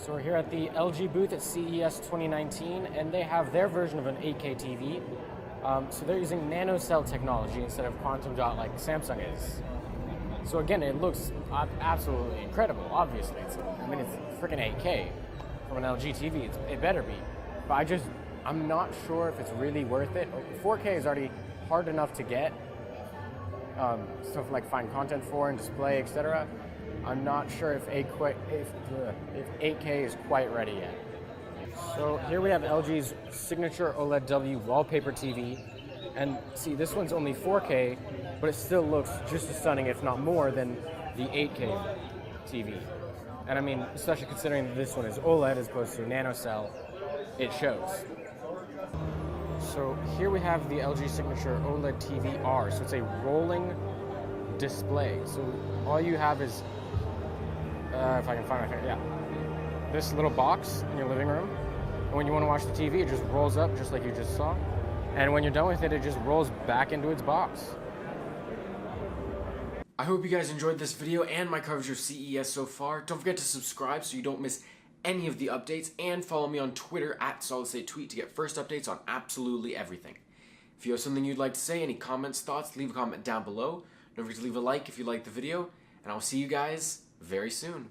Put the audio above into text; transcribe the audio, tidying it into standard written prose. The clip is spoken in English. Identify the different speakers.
Speaker 1: So we're here at the LG booth at CES 2019, and they have their version of an 8K TV. So they're using nanocell technology instead of quantum dot like Samsung is. So again, it looks absolutely incredible. Obviously, it's freaking 8K from an LG TV. It better be. But I'm not sure if it's really worth it. 4K is already hard enough to get. Stuff like find content for and display, etc. I'm not sure if 8K is quite ready yet. So here we have LG's signature OLED W wallpaper TV, and see, this one's only 4K, but it still looks just as stunning, if not more, than the 8K TV. And I mean, especially considering this one is OLED as opposed to nanocell, it shows. So here we have the LG signature OLED TV R. So it's a rolling display. So all you have is, if I can find my finger, yeah, this little box in your living room. And when you want to watch the TV, it just rolls up just like you just saw. And when you're done with it, it just rolls back into its box.
Speaker 2: I hope you guys enjoyed this video and my coverage of CES so far. Don't forget to subscribe so you don't miss any of the updates, and follow me on Twitter at SolidStateTweet to get first updates on absolutely everything. If you have something you'd like to say, any comments, thoughts, leave a comment down below. Don't forget to leave a like if you liked the video, and I'll see you guys very soon.